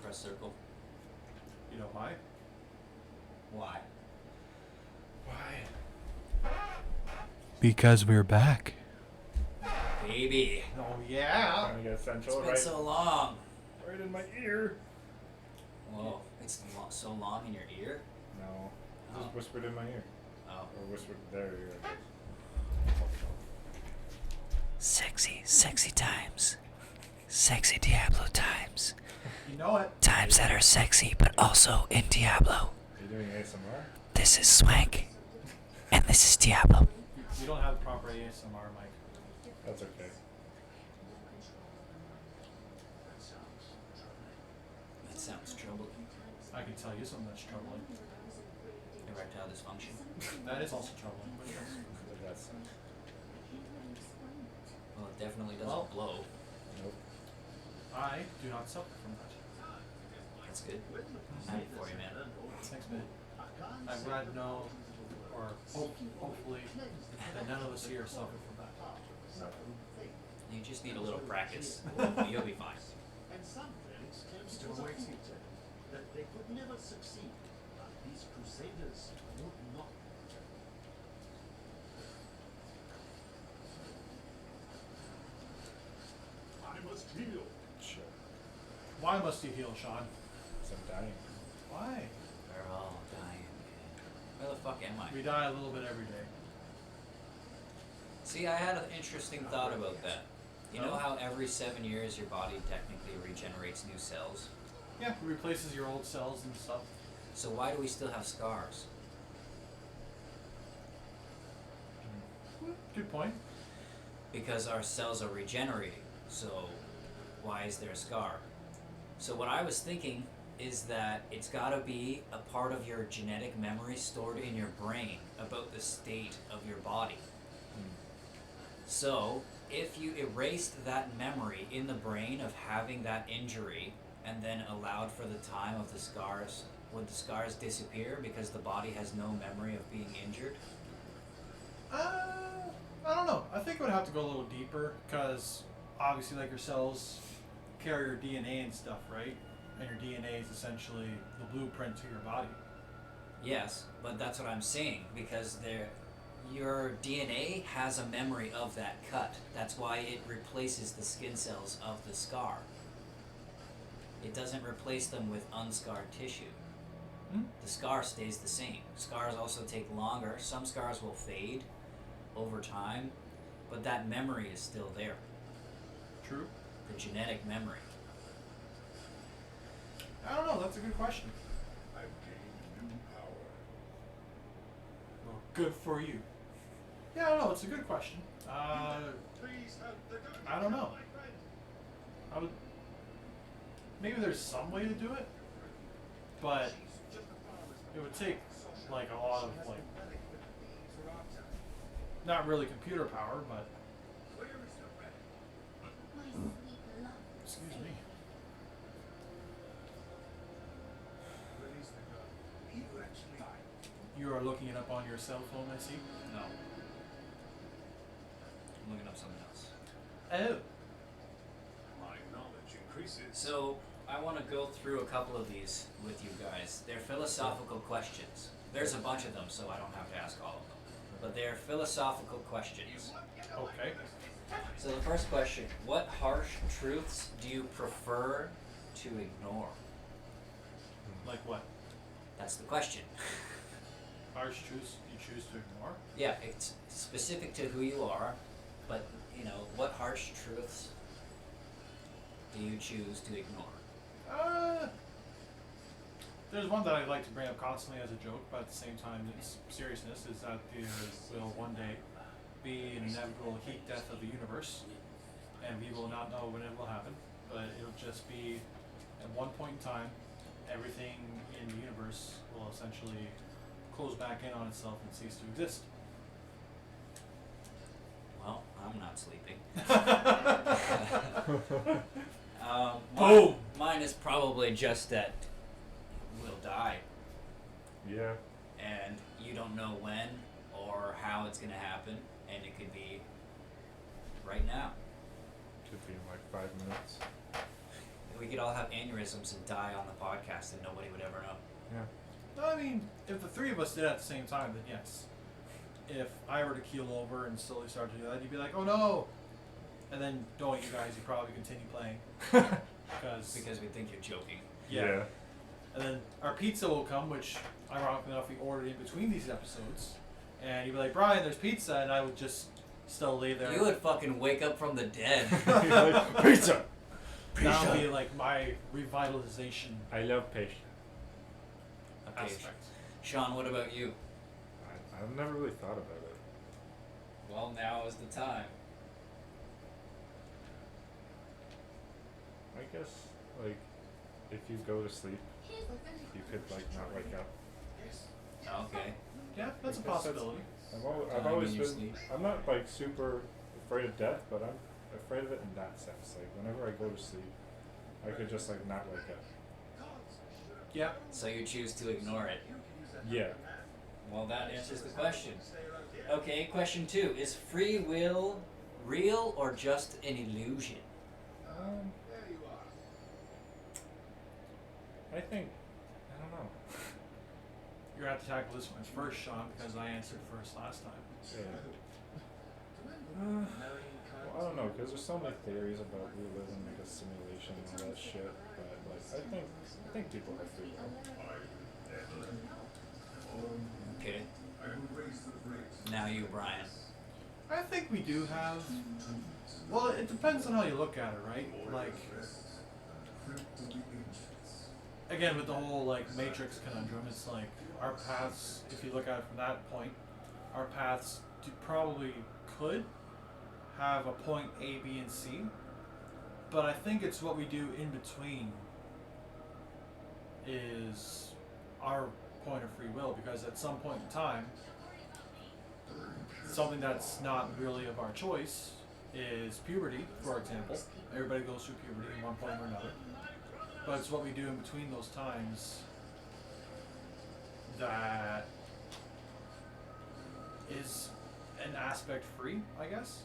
press circle. You know why? Why? Why? Because we're back. Baby. Oh yeah. Trying to get It's essential been right, so long. right in my ear. Whoa. It's so long in your ear? No, Oh. just whispered in my ear. Oh. Or whispered their ear, I guess. Sexy times. Sexy Diablo times. You know it. Times that are sexy, but also in Diablo. Are you doing ASMR? This is Swank. And this is Diablo. We don't have proper ASMR, Mike. That's okay. That sounds troubling. I can tell you something that's troubling. Erectile dysfunction. That is also troubling. But yes. But that's Well, it definitely doesn't Well. blow. nope. I do not suffer from that. That's good. I'm happy for you, man. Thanks, man. I'm glad to know, or hopefully, that none of us here suffer from that. You just need a little practice. You'll be fine. And some friends came to waiting that they could never succeed, but these crusaders would not. I must heal. Sure. Why must you heal, Sean? So I'm dying. Why? We're all dying, man. Where the fuck am I? We die a little bit every day. See, I had an interesting thought about that. You know Oh. how every 7 years your body technically regenerates new cells? Yeah, it replaces your old cells and stuff. So why do we still have scars? Good point. Because our cells are regenerating. So why is there a scar? So what I was thinking is that it's got to be a part of your genetic memory stored in your brain about the state of your body. So if you erased that memory in the brain of having that injury and then allowed for the time of the scars, would the scars disappear because the body has no memory of being injured? I don't know. I think it would have to go a little deeper because obviously, like your cells carry your DNA and stuff, right? And your DNA is essentially the blueprint to your body. Yes, but that's what I'm saying because your DNA has a memory of that cut. That's why it replaces the skin cells of the scar. It doesn't replace them with unscarred tissue. Hmm? The scar stays the same. Scars also take longer. Some scars will fade over time, but that memory is still there. True. The genetic memory. I don't know. That's a good question. I've gained new power. Well, good for you. Yeah, I don't know. It's a good question. Please help the gun. I don't know. My friend. I would. Maybe there's some way to do it, but it would take like a lot of like, not really computer power, but excuse me. Release the gun. You actually. You are looking it up on your cell phone, I see. No. I'm looking up something else. Oh. My knowledge increases. So, I want to go through a couple of these with you guys. They're philosophical questions. There's a bunch of them, so I don't have to ask all of them. But they're philosophical questions. Okay. So the first question, what harsh truths do you prefer to ignore? Like what? That's the question. Harsh truths you choose to ignore? Yeah, it's specific to who you are, but, you know, what harsh truths do you choose to ignore? There's one that I like to bring up constantly as a joke, but at the same time, its seriousness is that there will one day be an inevitable heat death of the universe, and we will not know when it will happen, but it'll just be at one point in time, everything in the universe will essentially close back in on itself and cease to exist. Well, I'm not sleeping. Boom! Mine is probably just that we'll die, Yeah. and you don't know when or how it's going to happen, and it could be right now. Could be in like 5 minutes. We could all have aneurysms and die on the podcast, and nobody would ever know. Yeah. No, I mean, if the three of us did it at the same time, then yes. If I were to keel over and slowly start to do that, you'd be like, "Oh no!" And then, knowing you guys, you'd probably continue playing Because we think you're joking. yeah. And then our pizza will come, which ironically enough we ordered in between these episodes. And you'd be like, "Brian, there's pizza," and I would just still lay there. You would fucking wake up from the dead. Pizza! That would be like my revitalization I love pizza. Okay. aspect. Sean, what about you? I've never really thought about it. Well, now is the time. I guess, like, if you go to sleep, you could, like, not wake up. Okay. Yeah, that's a I guess possibility. I've Time always in your been, sleep. I'm not, like, super afraid of death, but I'm afraid of it in that sense. Like, whenever I go to sleep, I could just, like, not wake up. Yeah. So you choose to ignore it. Yeah. Well, that answers the question. Okay, question 2. Is free will real or just an illusion? I think, I don't know. You're gonna have to tackle this one first, Sean, because I answered first last time. Yeah. Well, I don't know, because there's so many theories about we live in like a simulation and all that shit. But like, I think people have free will. Okay. Now you, Brian. I think we do have. Well, it depends on how you look at it, right? Like, again, with the whole like Matrix conundrum, it's like our paths. If you look at it from that point, our paths probably could have a point A, B, and C, but I think it's what we do in between is our point of free will, because at some point in time, something that's not really of our choice is puberty, for example. Everybody goes through puberty at one point or another, but it's what we do in between those times that is an aspect free, I guess.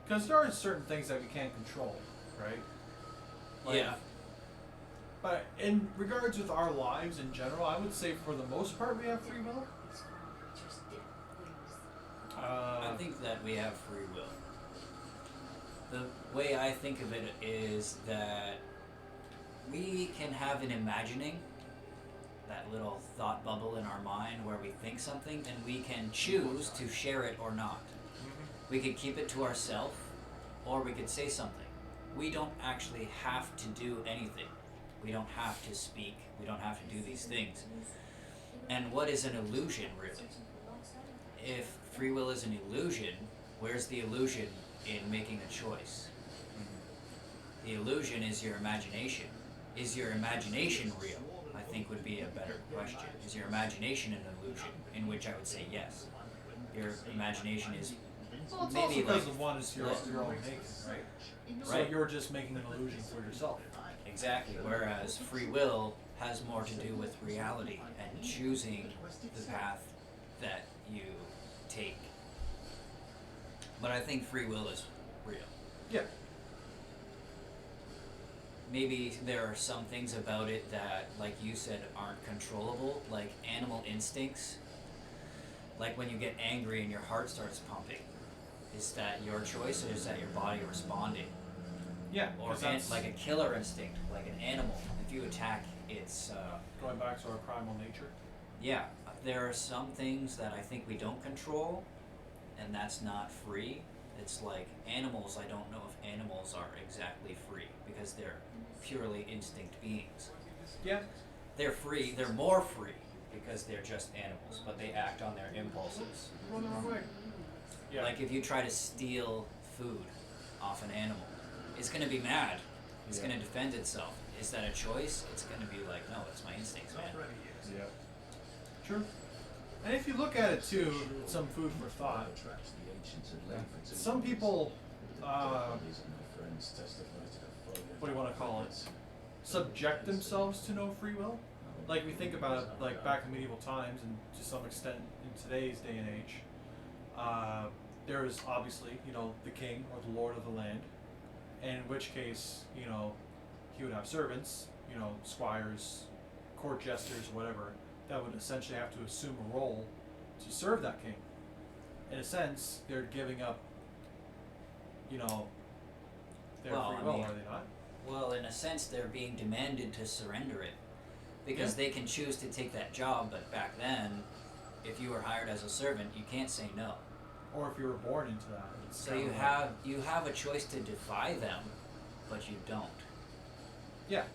Because there are certain things that we can't control, right? Yeah. But in regards with our lives in general, I would say for the most part we have free will. I think that we have free will. The way I think of it is that we can have an imagining, that little thought bubble in our mind where we think something, and we can choose to share it or not. We could keep it to ourselves, or we could say something. We don't actually have to do anything. We don't have to speak. We don't have to do these things. And what is an illusion, really? If free will is an illusion, where's the illusion in making a choice? The illusion is your imagination. Is your imagination real? I think would be a better question. Is your imagination an illusion? In which I would say yes. Your imagination is Well, it's maybe also because like of one is your own making, right? So Right. you're just making an illusion for yourself. exactly. Whereas free will has more to do with reality and choosing the path that you take. But I think free will is real. Yeah. Maybe there are some things about it that, like you said, aren't controllable, like animal instincts. Like when you get angry and your heart starts pumping. Is that your choice, or is that your body responding? Yeah. Or 'cause that's like a killer instinct, like an animal. If you attack its, going back to our primal nature. yeah, there are some things that I think we don't control, and that's not free. It's like animals, I don't know if animals are exactly free, because they're purely instinct beings. Yeah. They're free, they're more free, because they're just animals, but they act on their impulses. Run the wrong way. Yeah. Like if you try to steal food off an animal, it's gonna be mad. It's Yeah. gonna defend itself. Is that a choice? It's gonna be like, no, it's my instincts, man. Yeah. True. And if you look at it too, some food for thought. Some people, what do you want to call it? Subject themselves to no free will. Like we think about it, like back in medieval times, and to some extent in today's day and age. There is obviously, the king or the lord of the land, and in which case, he would have servants, squires, court jesters, whatever, that would essentially have to assume a role to serve that king. In a sense, they're giving up, their Well, free I will, mean- are they not? Well, in a sense, they're being demanded to surrender it because they can choose to take that job. But back then, if you were hired as a servant, you can't say no. Or if you were born into that. It's So kinda you like- have a choice to defy them, but you don't Yeah.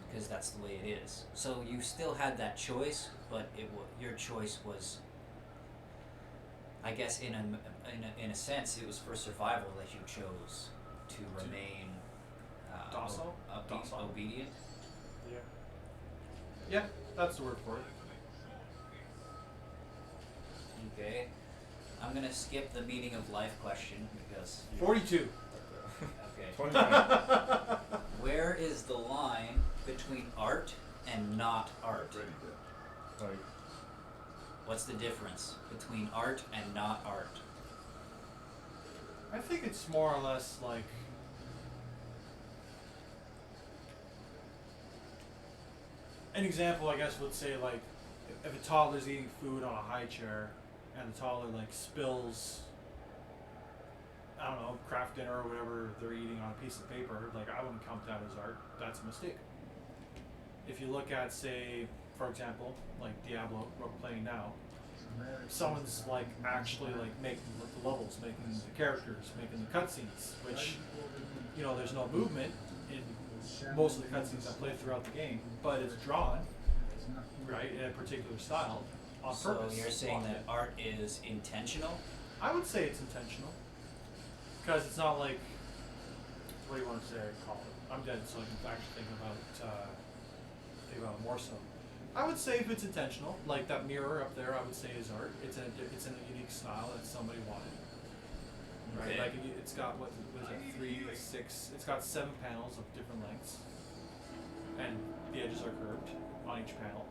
because that's the way it is. So you still had that choice, but your choice was, I guess, in a sense, it was for survival that you chose to remain Docile? Docile. obedient. Yeah. Yeah, that's the word for it. Okay, I'm gonna skip the meaning of life question because 42. okay. 29. Where is the line between art and not art? Like, What's the difference between art and not art? I think it's more or less like an example, I guess, would say like if a toddler's eating food on a high chair and the toddler like spills, I don't know, craft dinner or whatever they're eating on a piece of paper, like I wouldn't count that as art. That's a mistake. If you look at, say, for example, like Diablo, what we're playing now, someone's like actually like making the levels, making the characters, making the cutscenes, which there's no movement in most of the cutscenes I play throughout the game, but it's drawn right in a particular style on So purpose. you're saying that art is intentional? I would say it's intentional because it's not like, what do you want to say I call it? I'm dead, so I can actually think about it more so. I would say if it's intentional, like that mirror up there, I would say is art. It's in a unique style that somebody wanted. Right, Okay. like it's got what is it, 3, 6? It's got 7 panels of different lengths, and the edges are curved on each panel.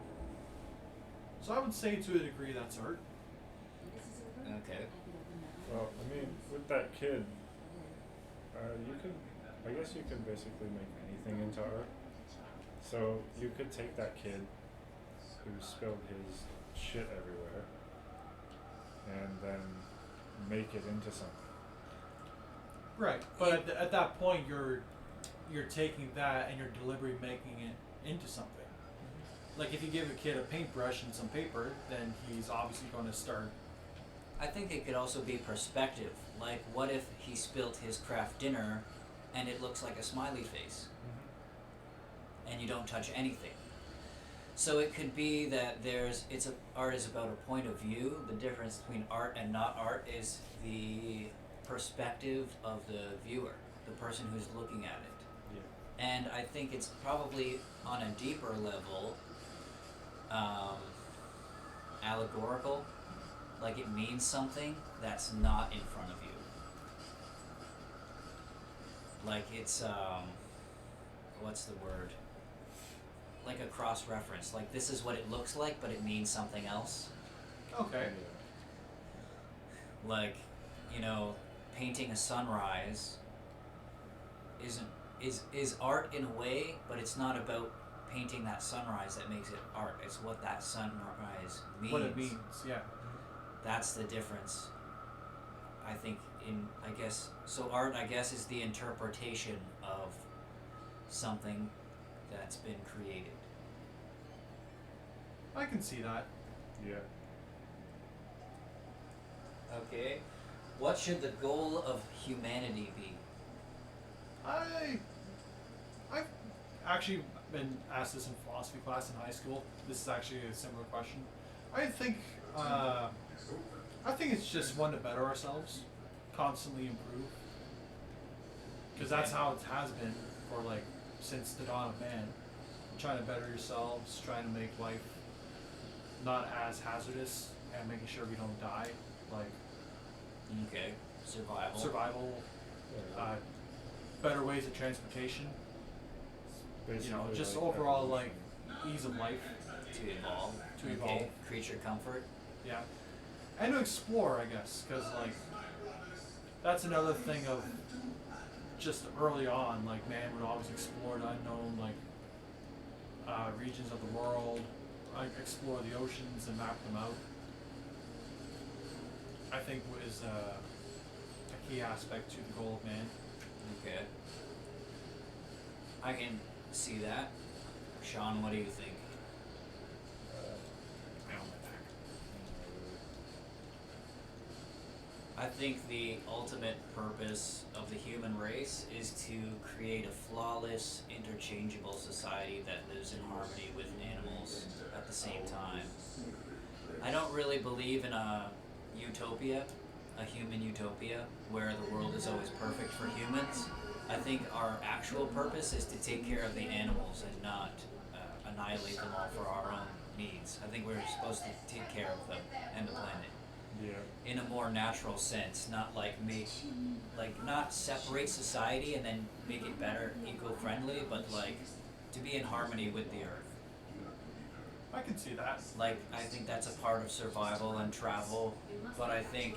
So I would say to a degree that's art. Okay. well, I mean, with that kid, I guess you could basically make anything into art. So you could take that kid who spilled his shit everywhere and then make it into something. Right, but at that point you're taking that and you're deliberately making it into something. Like if you give a kid a paintbrush and some paper, then he's obviously going to start. I think it could also be perspective. Like, what if he spilt his craft dinner and it looks like a smiley face and you don't touch anything? So it could be that art is about a point of view. The difference between art and not art is the perspective of the viewer, the person who's looking at it. Yeah. And I think it's probably on a deeper level allegorical, like it means something that's not in front of you. Like it's what's the word? Like a cross reference. Like this is what it looks like, but it means something else. Okay. Like, painting a sunrise is art in a way, but it's not about painting that sunrise that makes it art. It's what that sunrise means. What it means, yeah. That's the difference. I think so art, I guess, is the interpretation of something that's been created. I can see that. Yeah. Okay. What should the goal of humanity be? I've actually been asked this in philosophy class in high school. This is actually a similar question. I think it's just one to better ourselves, constantly improve. Because that's how it has been for since the dawn of man. Trying to better yourselves, trying to make life not as hazardous, and making sure we don't die. Okay. Survival, better ways of transportation. Basically, Just like overall evolution. ease of life. To evolve. To Okay. evolve. Creature comfort. Yeah, and to explore, I guess, because that's another thing of just early on, like man would always explore the unknown, like regions of the world, explore the oceans and map them out. I think is a key aspect to the goal of man. Okay. I can see that. Sean, what do you think? I think the ultimate purpose of the human race is to create a flawless, interchangeable society that lives in harmony with animals at the same time. I don't really believe in a utopia, a human utopia, where the world is always perfect for humans. I think our actual purpose is to take care of the animals and not annihilate them all for our own needs. I think we're supposed to take care of them and the planet Yeah. in a more natural sense, not like not separate society and then make it better, eco-friendly, but like to be in harmony with the earth. I can see that. Like, I think that's a part of survival and travel, but I think,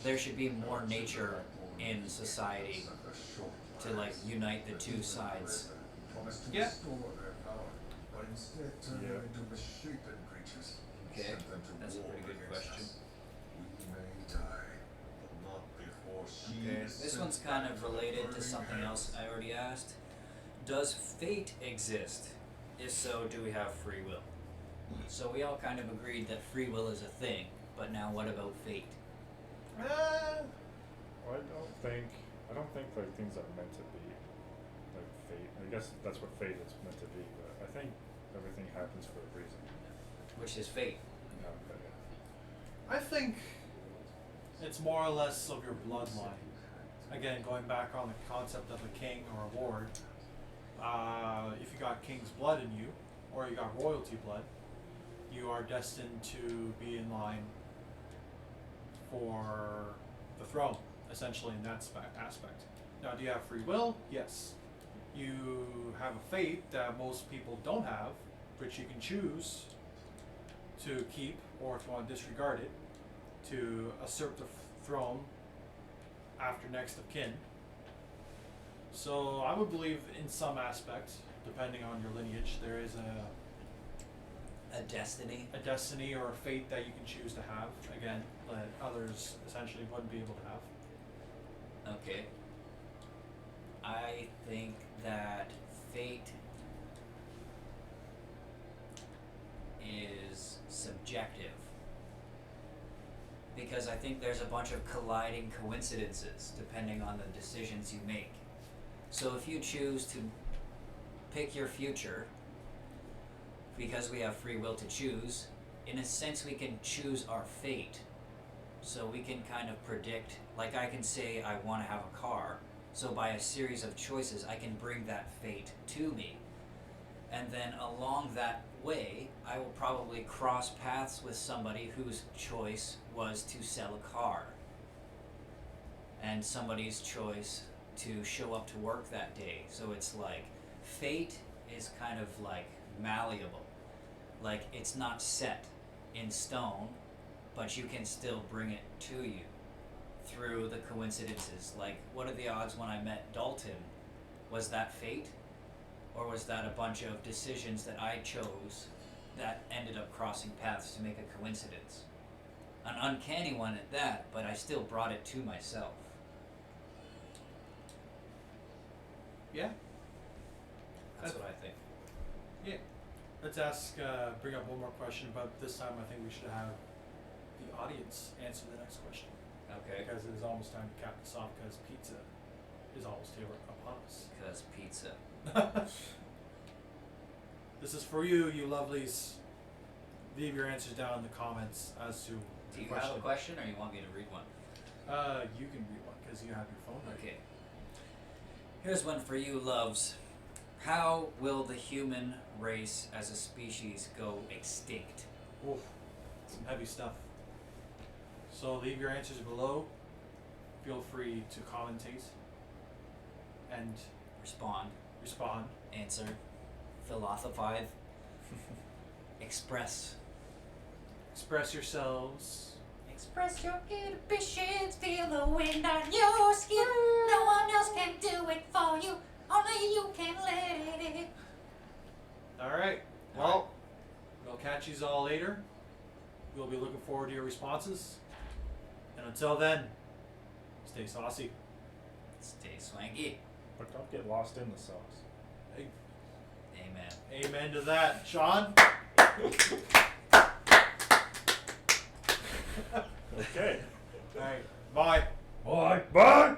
there should be more nature in society to like unite the two sides. Yeah. Okay, that's a pretty good question. Okay, this one's kind of related to something else I already asked. Does fate exist? If so, do we have free will? So we all kind of agreed that free will is a thing, but now what about fate? Well, I don't think like things are meant to be like fate. I guess that's what fate is meant to be, but I think everything happens for a reason. Which is fate. But I think it's more or less of your bloodline. Again, going back on the concept of a king or a lord, if you got king's blood in you, or you got royalty blood, you are destined to be in line for the throne, essentially in that aspect. Now, do you have free will? Yes. You have a fate that most people don't have, which you can choose to keep, or if you want to disregard it, to usurp the throne after next of kin. So I would believe in some aspect, depending on your lineage, there is A destiny. a destiny or a fate that you can choose to have, again, that others essentially wouldn't be able to have. Okay. I think that fate is subjective. Because I think there's a bunch of colliding coincidences depending on the decisions you make. So if you choose to pick your future, because we have free will to choose, in a sense we can choose our fate. So we can kind of predict, like I can say I want to have a car, so by a series of choices I can bring that fate to me. And then along that way, I will probably cross paths with somebody whose choice was to sell a car. And somebody's choice to show up to work that day. So it's like, fate is kind of like malleable. Like, it's not set in stone, but you can still bring it to you through the coincidences. Like, what are the odds when I met Dalton? Was that fate? Or was that a bunch of decisions that I chose that ended up crossing paths to make a coincidence? An uncanny one at that, but I still brought it to myself. Yeah. That's what I think. Yeah. Let's bring up one more question, but this time I think we should have the audience answer the next question. Okay. Because it is almost time to cap this off, because pizza is almost here upon us. Because pizza. This is for you, you lovelies. Leave your answers down in the comments as to Do the you question. have a question, or you want me to read one? You can read one because you have your phone right. Okay. Here's one for you, loves. How will the human race as a species go extinct? Oof, some heavy stuff. So leave your answers below. Feel free to commentate and Respond, respond. answer, philosophize, express. Express yourselves. Express your inhibitions, feel the wind on your skin. No one else can do it for you, only you can let it. Alright, well, we'll catch you all later. We'll be looking forward to your responses. And until then, stay saucy. Stay swanky. But don't get lost in the sauce. Hey, Amen. amen to that. Sean? Okay. Alright, bye. Bye. Bye.